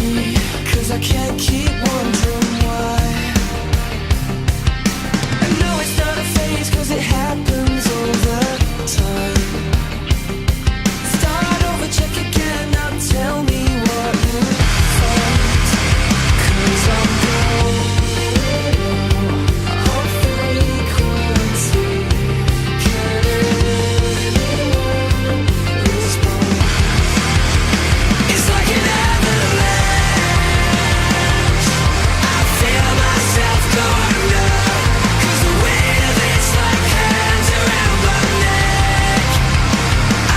me, 'cause I can't keep wondering why. I know it's not a phase, 'cause it happens all the time. Start over, check again, now tell me what you find. 'Cause I'm going on frequency. Can anyone respond? It's like an avalanche. I feel myself going up, 'cause the weight of it's like hands around my neck.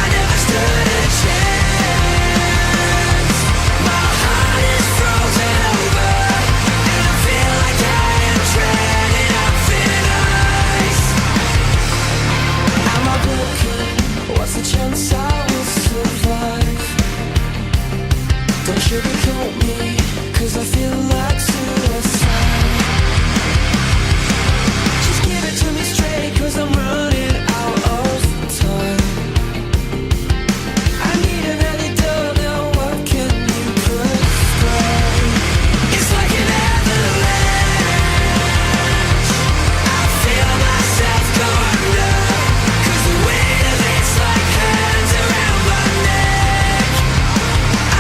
I never stood a chance. My heart is frozen over, and I feel like I am treading on thin ice. Am I broken? What's the chance I will survive? Don't sugarcoat me, 'cause I feel like suicide. Just give it to me straight, 'cause I'm running out of time. I need an antidote now, what can you prescribe? It's like an avalanche. I feel myself going up, 'cause the weight of it's like hands around my neck.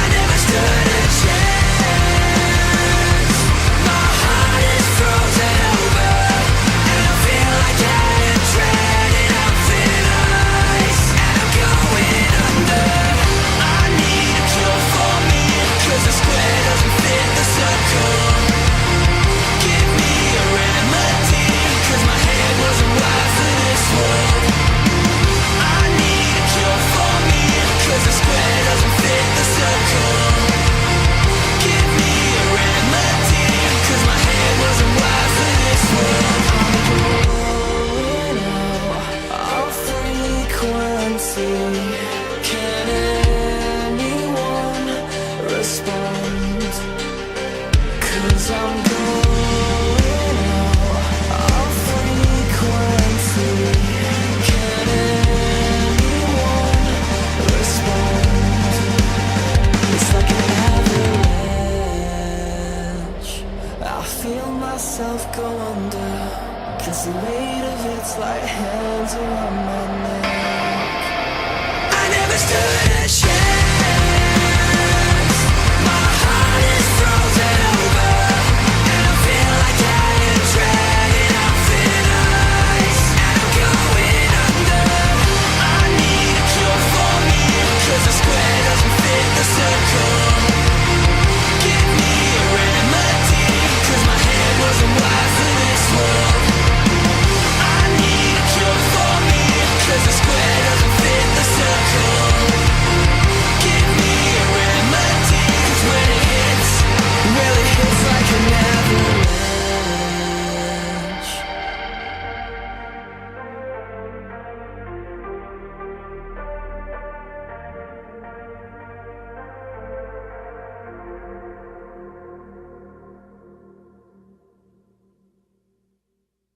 I never stood a chance. My heart is frozen over, and I feel like I am treading on thin ice. And I'm going under. I need a cure for me, 'cause the square doesn't fit the circle. Give me a remedy, 'cause my head wasn't wired for this world. I need a cure for me, 'cause the square doesn't fit the circle. Give me a remedy, 'cause my head wasn't wired for this world. I'm going out of frequency. Can anyone respond? 'Cause I'm going out of frequency. Can anyone respond? It's like an avalanche. I feel myself go under, 'cause the weight of it's like hands around my neck. I never stood